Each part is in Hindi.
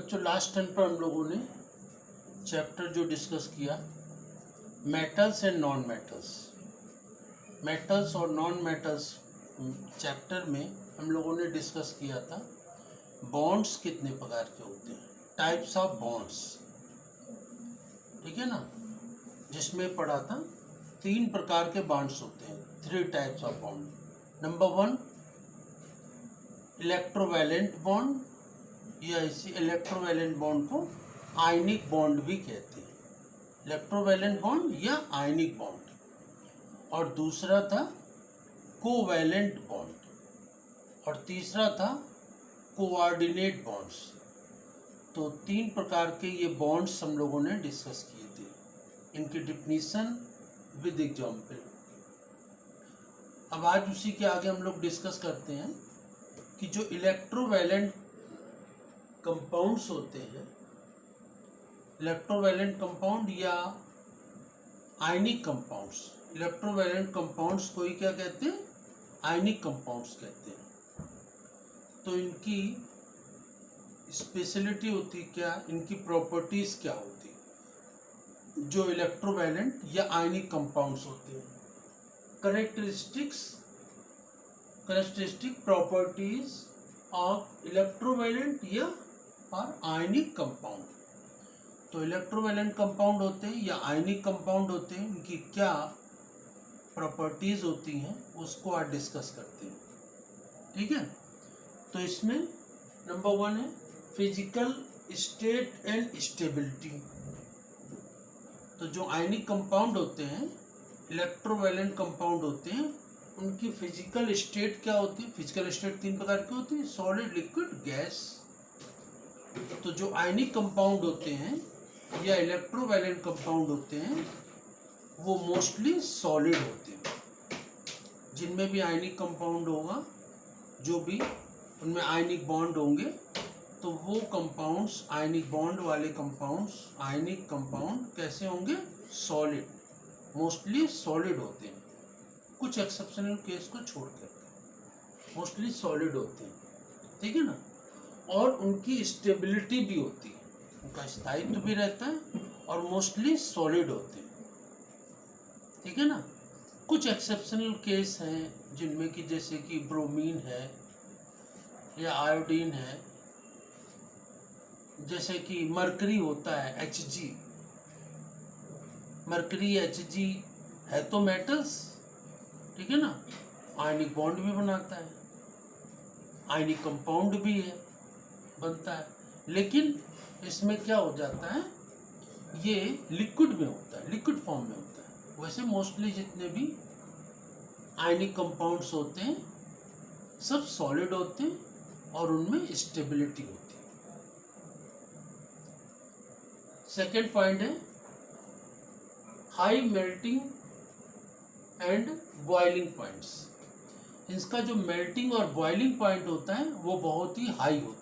बच्चों लास्ट टर्न पर हम लोगों ने चैप्टर जो डिस्कस किया metals and non metals. Metals और नॉन मेटल्स चैप्टर में हम लोगों ने डिस्कस किया था बॉन्ड्स कितने प्रकार के होते हैं, टाइप्स ऑफ बॉन्ड्स, ठीक है ना, जिसमें पढ़ा था 3 प्रकार के बॉन्ड्स होते हैं, 3 types of bond. Number 1 electrovalent bond, या इसी इलेक्ट्रोवैलेंट बॉन्ड को आयनिक बॉन्ड भी कहते हैं, इलेक्ट्रोवैलेंट बॉन्ड या आयनिक बॉन्ड। और दूसरा था कोवैलेंट बॉन्ड, और तीसरा था कोऑर्डिनेट बॉन्ड्स। तो 3 प्रकार के ये बॉन्ड्स हम लोगों ने डिस्कस किए थे, इनकी डिफिनीशन विद एग्जाम्पल। अब आज उसी के आगे हम लोग डिस्कस करते हैं कि जो इलेक्ट्रोवैलेंट कंपाउंड्स होते हैं, इलेक्ट्रोवैलेंट कंपाउंड या आयनिक कंपाउंड्स, इलेक्ट्रोवैलेंट कंपाउंड्स को ही क्या कहते हैं, आयनिक कंपाउंड्स कहते हैं। तो इनकी स्पेशलिटी होती क्या, इनकी प्रॉपर्टीज क्या होती जो इलेक्ट्रोवैलेंट या आयनिक कंपाउंड्स होते हैं, कैरेक्टरिस्टिक प्रॉपर्टीज ऑफ इलेक्ट्रोवैलेंट या और आयनिक कंपाउंड। तो इलेक्ट्रोवैलेंट कंपाउंड होते हैं या आयनिक कंपाउंड होते हैं, इनकी क्या प्रॉपर्टीज होती हैं उसको आज डिस्कस करते हैं, ठीक है। तो इसमें नंबर 1 है फिजिकल स्टेट एंड स्टेबिलिटी। तो जो आयनिक कंपाउंड होते हैं, इलेक्ट्रोवैलेंट कंपाउंड होते हैं, उनकी फिजिकल स्टेट क्या होती है। फिजिकल स्टेट 3 प्रकार की होती है, सॉलिड, लिक्विड, गैस। तो जो आयनिक कंपाउंड होते हैं या इलेक्ट्रोवैलेंट कंपाउंड होते हैं वो मोस्टली सॉलिड होते हैं। जिनमें भी आयनिक कंपाउंड होगा, जो भी उनमें आयनिक बॉन्ड होंगे, तो वो कंपाउंड्स, आयनिक बॉन्ड वाले कंपाउंड्स, आयनिक कंपाउंड कैसे होंगे, सॉलिड, मोस्टली सॉलिड होते हैं। कुछ एक्सेप्शनल केस को छोड़कर मोस्टली सॉलिड होते हैं, ठीक है ना। और उनकी स्टेबिलिटी भी होती है, उनका स्थायित्व भी रहता है और मोस्टली सॉलिड होते हैं, ठीक है ना। कुछ एक्सेप्शनल केस हैं जिनमें कि जैसे कि ब्रोमीन है या आयोडीन है, जैसे कि मरकरी होता है, Hg। मरकरी Hg है तो मेटल्स, ठीक है ना, आयनिक बॉन्ड भी बनाता है, आयनिक कंपाउंड भी है, बनता है, लेकिन इसमें क्या हो जाता है, ये लिक्विड में होता है, लिक्विड फॉर्म में होता है। वैसे मोस्टली जितने भी आयनिक कंपाउंड्स होते हैं सब सॉलिड होते हैं और उनमें स्टेबिलिटी होती है। सेकेंड पॉइंट है high melting and boiling points. इसका जो मेल्टिंग और बॉइलिंग पॉइंट होता है वो बहुत ही हाई होता है।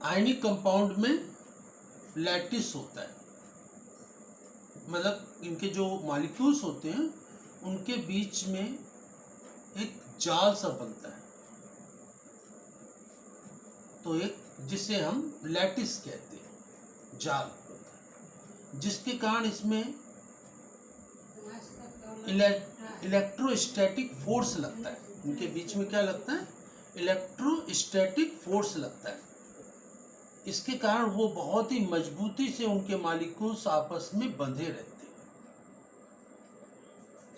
आयनिक कंपाउंड में लैटिस होता है, मतलब इनके जो मॉलिक्यूल्स होते हैं उनके बीच में एक जाल सा बनता है, तो एक जिसे हम लैटिस कहते हैं, जाल होता है, जिसके कारण इसमें इलेक्ट्रोस्टैटिक फोर्स लगता है। इनके बीच में क्या लगता है, इलेक्ट्रोस्टैटिक फोर्स लगता है। इसके कारण वो बहुत ही मजबूती से उनके मॉलिक्यूल्स आपस में बंधे रहते हैं,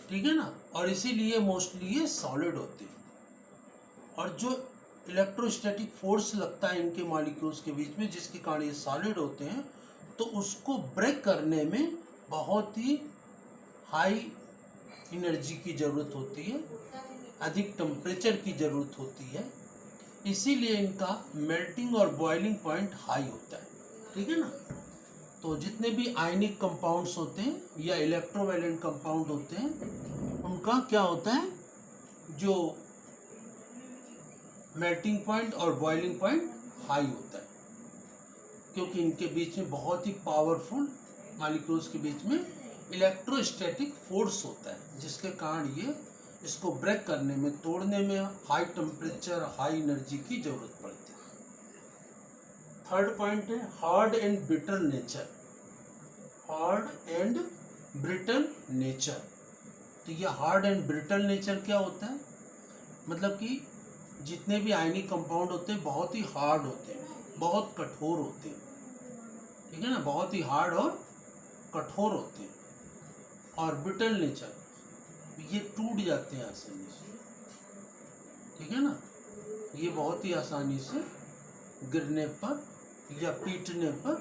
ठीक है ना, और इसीलिए मोस्टली ये सॉलिड होते हैं। और जो इलेक्ट्रोस्टैटिक फोर्स लगता है इनके मॉलिक्यूल्स के बीच में, जिसके कारण ये सॉलिड होते हैं, तो उसको ब्रेक करने में बहुत ही हाई एनर्जी की ज़रूरत होती है, अधिक टेम्परेचर की ज़रूरत होती है, इसीलिए इनका मेल्टिंग और बॉइलिंग पॉइंट हाई होता है, ठीक है ना। तो जितने भी आयनिक कंपाउंड्स होते हैं या इलेक्ट्रोवैलेंट कंपाउंड होते हैं, उनका क्या होता है, जो मेल्टिंग पॉइंट और बॉइलिंग पॉइंट हाई होता है, क्योंकि इनके बीच में बहुत ही पावरफुल मॉलिक्यूल्स के बीच में इलेक्ट्रोस्टैटिक फोर्स होता है, जिसके कारण ये इसको ब्रेक करने में, तोड़ने में हाई टेम्परेचर, हाई एनर्जी की जरूरत पड़ती है। थर्ड पॉइंट है hard and brittle nature. Hard and brittle nature. तो ये हार्ड एंड ब्रिटल नेचर क्या होता है, मतलब कि जितने भी आयनिक कंपाउंड होते हैं बहुत ही हार्ड होते हैं, बहुत कठोर होते हैं, ठीक है ना, बहुत ही हार्ड और कठोर होते हैं। और ब्रिटल नेचर, ये टूट जाते हैं आसानी से, ठीक है ना, ये बहुत ही आसानी से गिरने पर या पीटने पर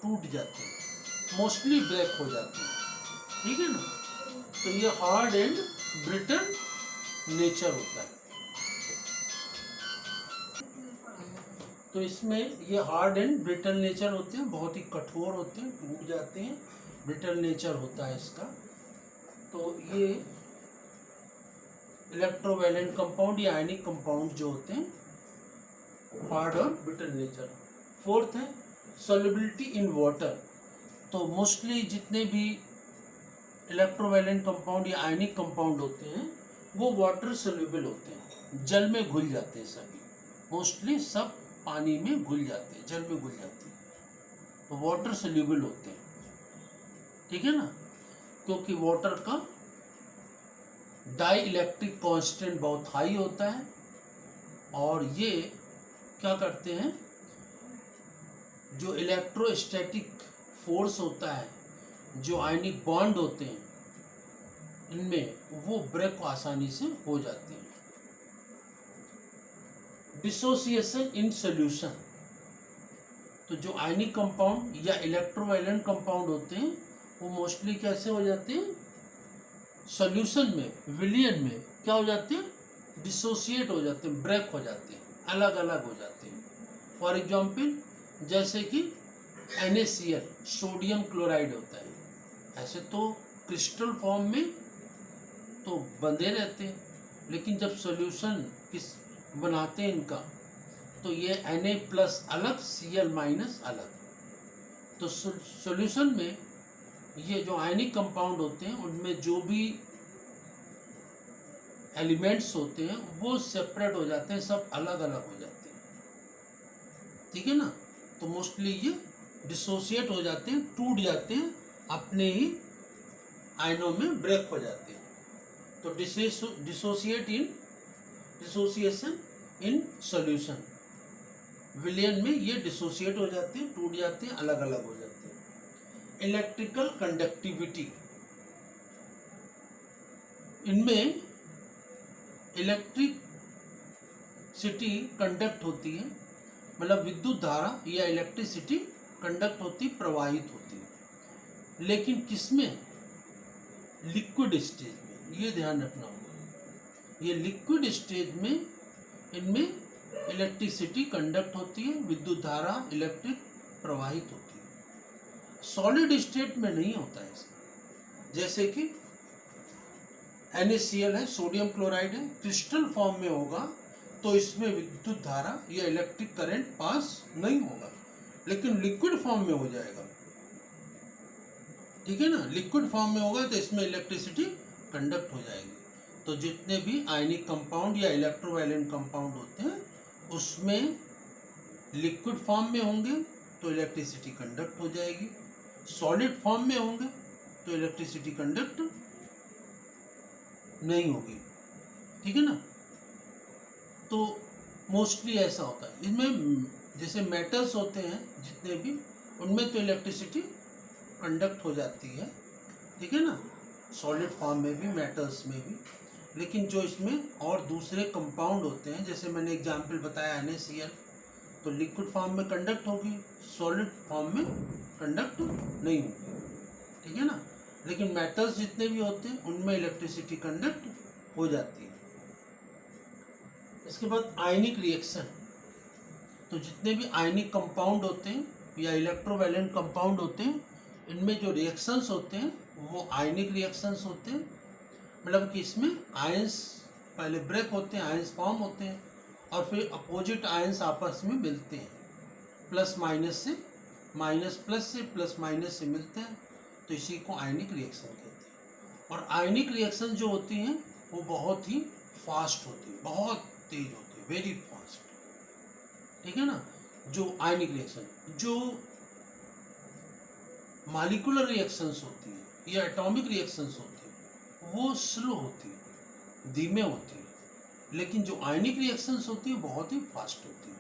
टूट जाते हैं, मोस्टली ब्रेक हो जाते हैं, ठीक है ना। तो ये हार्ड एंड ब्रिटल नेचर होता है। तो इसमें ये हार्ड एंड ब्रिटल नेचर होते हैं, बहुत ही कठोर होते हैं, टूट जाते हैं, ब्रिटल नेचर होता है इसका। तो ये इलेक्ट्रोवैलेंट कंपाउंड या आयनिक कंपाउंड जो होते हैं हार्ड और ब्रिटल नेचर। फोर्थ है सॉल्युबिलिटी इन वाटर। तो मोस्टली जितने भी इलेक्ट्रोवैलेंट कंपाउंड या आयनिक कंपाउंड होते हैं वो वाटर सोल्यूबल होते हैं, जल में घुल जाते हैं सभी, मोस्टली सब पानी में घुल जाते हैं, जल में घुल जाते हैं, तो वाटर सोल्यूबल होते हैं, ठीक है ना, क्योंकि वाटर का डाई इलेक्ट्रिक कांस्टेंट बहुत हाई होता है और ये क्या करते हैं, जो इलेक्ट्रोस्टैटिक फोर्स होता है, जो आयनिक बॉन्ड होते हैं इनमें, वो ब्रेक आसानी से हो जाते हैं। Dissociation in solution. तो जो आयनिक कंपाउंड या इलेक्ट्रोवैलेंट कंपाउंड होते हैं वो मोस्टली कैसे हो जाते हैं, सॉल्यूशन में, विलियन में क्या हो जाते हैं, डिसोसिएट हो जाते हैं, ब्रेक हो जाते हैं, अलग अलग हो जाते हैं। फॉर एग्जांपल जैसे कि NaCl सोडियम क्लोराइड होता है, ऐसे तो क्रिस्टल फॉर्म में तो बंधे रहते हैं, लेकिन जब सॉल्यूशन किस बनाते हैं इनका तो ये Na+ अलग, Cl- अलग। तो सॉल्यूशन में ये जो आयनिक कंपाउंड होते हैं उनमें जो भी एलिमेंट्स होते हैं वो सेपरेट हो जाते हैं, सब अलग अलग हो जाते हैं, ठीक है ना। तो मोस्टली ये डिसोसिएट हो जाते हैं, टूट जाते हैं, अपने ही आयनों में ब्रेक हो जाते हैं। तो डिसोसिएशन इन सॉल्यूशन, विलियन में ये डिसोसिएट हो जाते हैं, टूट जाते हैं, अलग अलग हो जाते हैं। इलेक्ट्रिकल कंडक्टिविटी, इनमें इलेक्ट्रिसिटी कंडक्ट होती है, मतलब विद्युत धारा या इलेक्ट्रिसिटी कंडक्ट होती, प्रवाहित होती है, लेकिन किसमें, लिक्विड स्टेज में, ये ध्यान रखना होगा। ये लिक्विड स्टेज में इनमें इलेक्ट्रिसिटी कंडक्ट होती है, विद्युत धारा इलेक्ट्रिक प्रवाहित होती है। सॉलिड स्टेट में नहीं होता है ऐसा, जैसे कि NaCl है, सोडियम क्लोराइड है, क्रिस्टल फॉर्म में होगा तो इसमें विद्युत धारा या इलेक्ट्रिक करंट पास नहीं होगा, लेकिन लिक्विड फॉर्म में हो जाएगा, ठीक है ना, लिक्विड फॉर्म में होगा तो इसमें इलेक्ट्रिसिटी कंडक्ट हो जाएगी। तो जितने भी आयनिक कंपाउंड या इलेक्ट्रोवैलेंट कंपाउंड होते हैं उसमें लिक्विड फॉर्म में होंगे तो इलेक्ट्रिसिटी कंडक्ट हो जाएगी, सॉलिड फॉर्म में होंगे तो इलेक्ट्रिसिटी कंडक्ट नहीं होगी, ठीक है ना। तो मोस्टली ऐसा होता है। इनमें जैसे मेटल्स होते हैं जितने भी, उनमें तो इलेक्ट्रिसिटी कंडक्ट हो जाती है, ठीक है ना, सॉलिड फॉर्म में भी, मेटल्स में भी। लेकिन जो इसमें और दूसरे कंपाउंड होते हैं, जैसे मैंने एग्जांपल बताया NaCl, तो लिक्विड फॉर्म में कंडक्ट होगी, सॉलिड फॉर्म में कंडक्ट नहीं होगी, ठीक है ना। लेकिन मेटल्स जितने भी होते हैं उनमें इलेक्ट्रिसिटी कंडक्ट हो जाती है। इसके बाद आयनिक रिएक्शन। तो जितने भी आयनिक कंपाउंड होते हैं या इलेक्ट्रोवैलेंट कंपाउंड होते हैं, इनमें जो रिएक्शंस होते हैं वो आयनिक रिएक्शंस होते हैं, मतलब कि इसमें आयंस पहले ब्रेक होते हैं, आयंस फॉर्म होते हैं और फिर अपोजिट आयंस आपस में मिलते हैं, प्लस माइनस से, माइनस प्लस से, प्लस माइनस से मिलते हैं, तो इसी को आयनिक रिएक्शन कहते हैं। और आयनिक रिएक्शन जो होती हैं वो बहुत ही फास्ट होती है, बहुत तेज होती है, वेरी फास्ट, ठीक है ना। जो आयनिक रिएक्शन, जो मॉलिक्यूलर रिएक्शंस होती है या एटॉमिक रिएक्शंस होती है वो स्लो होती है, धीमे होती है, लेकिन जो आयनिक रिएक्शंस होती है बहुत ही फास्ट होती है।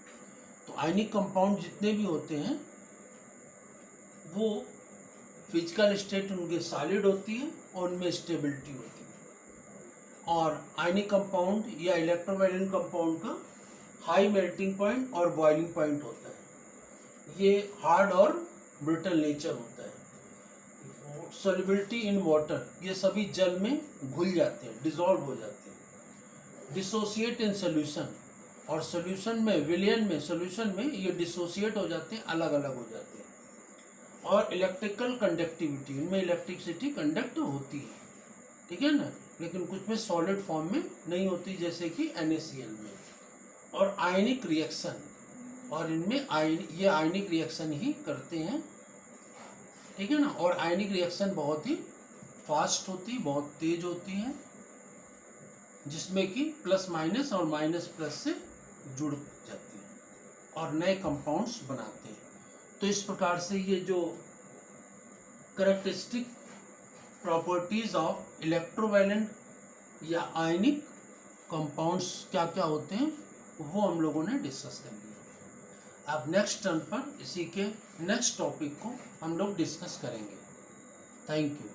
तो आयनिक कंपाउंड जितने भी होते हैं वो फिजिकल स्टेट उनके सॉलिड होती है और उनमें स्टेबिलिटी होती है। और आयनिक कंपाउंड या इलेक्ट्रोवैलेंट कंपाउंड का हाई मेल्टिंग पॉइंट और बॉइलिंग पॉइंट होता है। ये हार्ड और ब्रिटल नेचर होता है। सॉल्युबिलिटी इन वाटर, ये सभी जल में घुल जाते हैं, डिसॉल्व हो जाते हैं। डिसोसिएट इन सोल्यूशन, और सोल्यूशन में, विलयन में, सोल्यूशन में ये डिसोसिएट हो जाते हैं, अलग अलग हो जाते हैं। और इलेक्ट्रिकल कंडक्टिविटी, इनमें इलेक्ट्रिसिटी कंडक्ट होती है, ठीक है ना, लेकिन कुछ में सॉलिड फॉर्म में नहीं होती, जैसे कि NaCl में। और आयनिक रिएक्शन, और इनमें ये आयनिक रिएक्शन ही करते हैं, ठीक है ना। और आयनिक रिएक्शन बहुत ही फास्ट होती है, बहुत तेज होती है, जिसमें कि प्लस माइनस और माइनस प्लस से जुड़ जाती है और नए कंपाउंड्स बनाते हैं। तो इस प्रकार से ये जो कैरेक्टरिस्टिक प्रॉपर्टीज ऑफ इलेक्ट्रोवैलेंट या आयनिक कंपाउंड्स क्या क्या होते हैं वो हम लोगों ने डिस्कस कर लिया। अब नेक्स्ट टर्न पर इसी के नेक्स्ट टॉपिक को हम लोग डिस्कस करेंगे। Thank you.